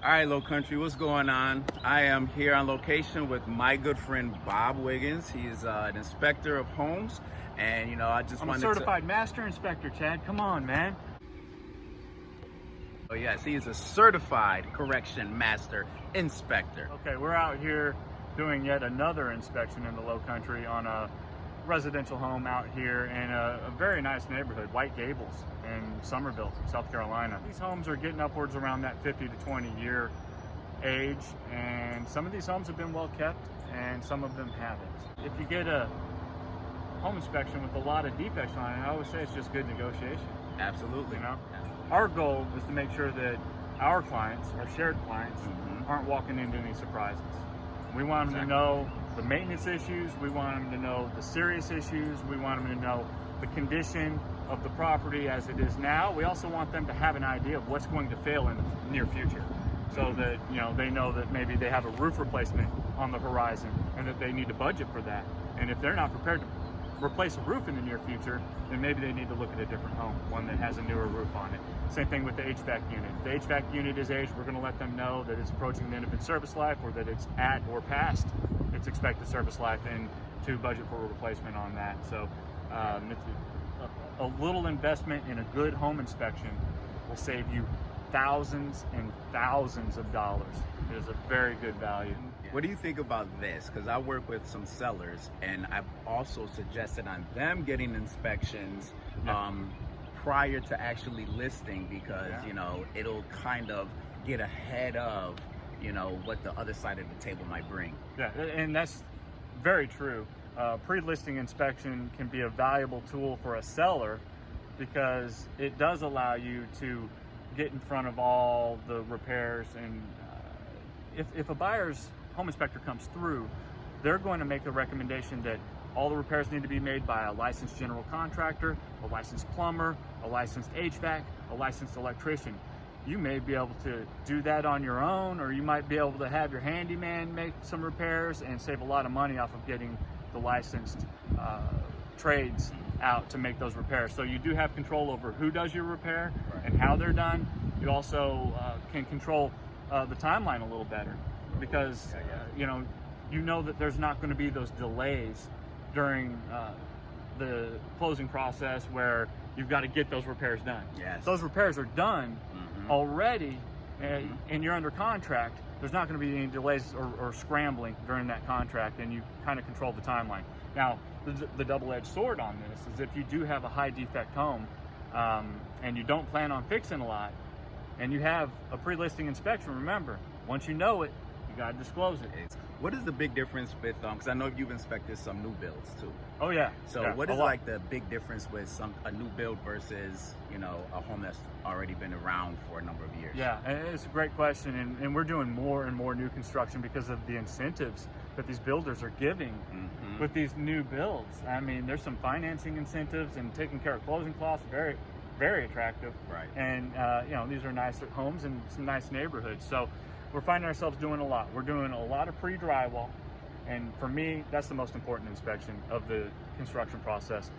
All right, Low Country, what's going on? I am here on location with my good friend Bob Wiggins. He's an inspector of homes, and I just I'm a wanted certified master inspector, Chad. Come on, man. Oh yes, he is a certified correction master inspector. Okay, we're out here doing yet another inspection in the Low Country on a residential home out here in a very nice neighborhood, White Gables in Summerville, South Carolina. These homes are getting upwards around that 50 to 20 year age, and some of these homes have been well kept and some of them haven't. If you get a home inspection with a lot of defects on it, I always say it's just good negotiation. Absolutely. Our goal is to make sure that our clients, our shared clients, aren't walking into any surprises. We want them to know the maintenance issues. We want them to know the serious issues. We want them to know the condition of the property as it is now. We also want them to have an idea of what's going to fail in the near future, so that they know that maybe they have a roof replacement on the horizon and that they need to budget for that. And if they're not prepared to replace a roof in the near future, then maybe they need to look at a different home, one that has a newer roof on it. Same thing with the HVAC unit. If the HVAC unit is aged, we're going to let them know that it's approaching the end of its service life, or that it's at or past its expected service life, and to budget for a replacement on that. So it's a little investment in a good home inspection will save you thousands and thousands of dollars. It is a very good value. What do you think about this? Because I work with some sellers, and I've also suggested on them getting inspections prior to actually listing, because it'll kind of get ahead of what the other side of the table might bring. Yeah, and that's very true. Pre-listing inspection can be a valuable tool for a seller because it does allow you to get in front of all the repairs. And if a buyer's home inspector comes through, they're going to make a recommendation that all the repairs need to be made by a licensed general contractor, a licensed plumber, a licensed HVAC, a licensed electrician. You may be able to do that on your own, or you might be able to have your handyman make some repairs and save a lot of money off of getting the licensed trades out to make those repairs. So you do have control over who does your repair and how they're done. You also can control the timeline a little better, because you know that there's not going to be those delays during the closing process where you've got to get those repairs done. Yes. Those repairs are done already, and you're under contract. There's not going to be any delays or scrambling during that contract, and you kind of control the timeline. Now, the double-edged sword on this is if you do have a high defect home and you don't plan on fixing a lot, and you have a pre-listing inspection, remember, once you know it, you got to disclose it. What is the big difference with, because I know you've inspected some new builds too. Oh yeah. So yeah, what is like the big difference with a new build versus, a home that's already been around for a number of years? Yeah, and it's a great question, and we're doing more and more new construction because of the incentives that these builders are giving with these new builds. I mean, there's some financing incentives and taking care of closing costs, very, very attractive. Right. And these are nice homes in some nice neighborhoods. So we're finding ourselves doing a lot. We're doing a lot of pre-drywall, and for me, that's the most important inspection of the construction process.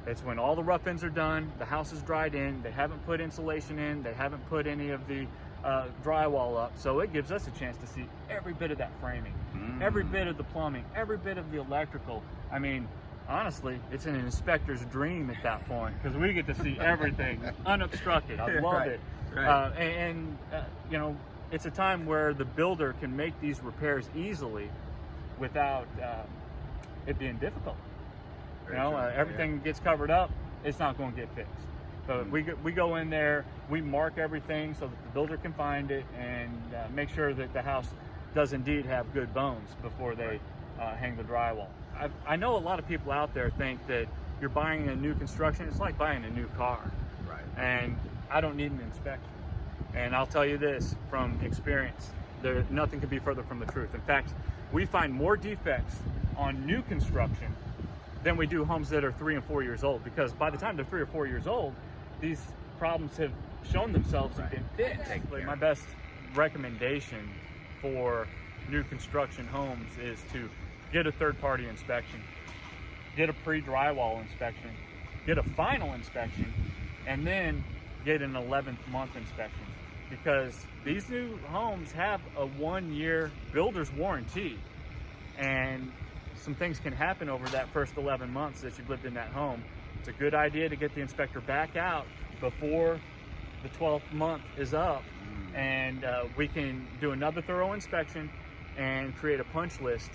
It's when all the rough ends are done, the house is dried in, they haven't put insulation in, they haven't put any of the drywall up, so it gives us a chance to see every bit of that framing, every bit of the plumbing, every bit of the electrical. I mean, honestly, it's an inspector's dream at that point, because we get to see everything unobstructed. I love it. Right. It's a time where the builder can make these repairs easily without it being difficult. Everything gets covered up, it's not going to get fixed. So we go in there, we mark everything so that the builder can find it, and make sure that the house does indeed have good bones before they hang the drywall. I know a lot of people out there think that you're buying a new construction, it's like buying a new car. Right. And I don't need an inspection. And I'll tell you this from experience, nothing could be further from the truth. In fact, we find more defects on new construction than we do homes that are 3 and 4 years old, because by the time they're 3 or 4 years old, these problems have shown themselves and been fixed. My best recommendation for new construction homes is to get a third-party inspection, get a pre-drywall inspection, get a final inspection, and then get an 11th month inspection. because these new homes have a 1-year builder's warranty, and some things can happen over that first 11 months that you've lived in that home. It's a good idea to get the inspector back out before the 12th month is up, and we can do another thorough inspection and create a punch list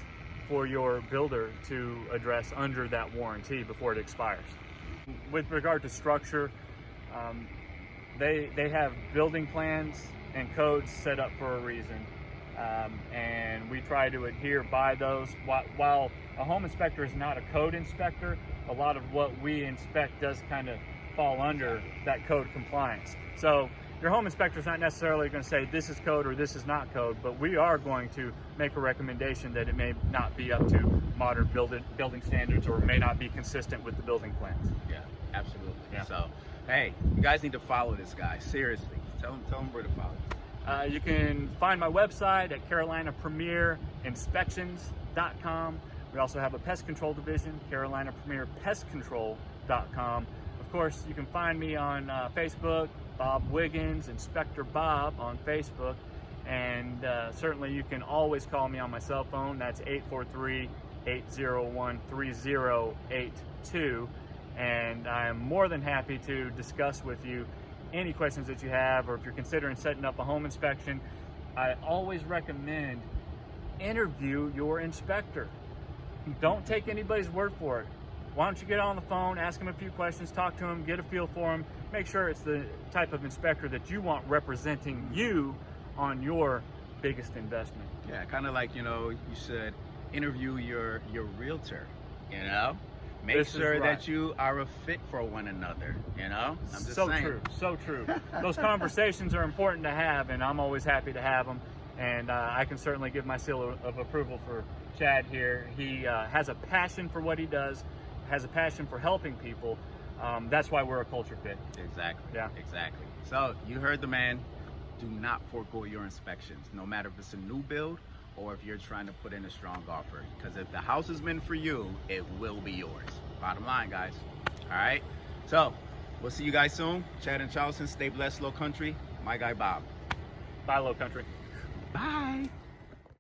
for your builder to address under that warranty before it expires. With regard to structure, they have building plans and codes set up for a reason, and we try to adhere by those. While a home inspector is not a code inspector, a lot of what we inspect does kind of fall under that code compliance. So your home inspector is not necessarily going to say this is code or this is not code, but we are going to make a recommendation that it may not be up to modern building standards, or may not be consistent with the building plans. Yeah, absolutely. Yeah. So, hey, you guys need to follow this guy. Seriously. Tell him where to follow. You can find my website at CarolinaPremierInspections.com. We also have a pest control division, CarolinaPremierPestControl.com. Of course, you can find me on Facebook, Bob Wiggins, Inspector Bob on Facebook. And certainly you can always call me on my cell phone. That's 843-801-3082. And I am more than happy to discuss with you any questions that you have, or if you're considering setting up a home inspection. I always recommend interview your inspector. Don't take anybody's word for it. Why don't you get on the phone, ask him a few questions, talk to him, get a feel for him, make sure it's the type of inspector that you want representing you on your biggest investment. Yeah, kind of like, you should interview your realtor, Make sure that you are a fit for one another, I'm just saying. True, so true. Those conversations are important to have, and I'm always happy to have them. And I can certainly give my seal of approval for Chad here. He has a passion for what he does, has a passion for helping people. That's why we're a culture fit. Exactly. Yeah. Exactly. So you heard the man. Do not forego your inspections, no matter if it's a new build or if you're trying to put in a strong offer. Because if the house is meant for you, it will be yours. Bottom line, guys. All right? So we'll see you guys soon. Chad and Charleston, stay blessed, Low Country. My guy, Bob. Bye, Low Country. Bye.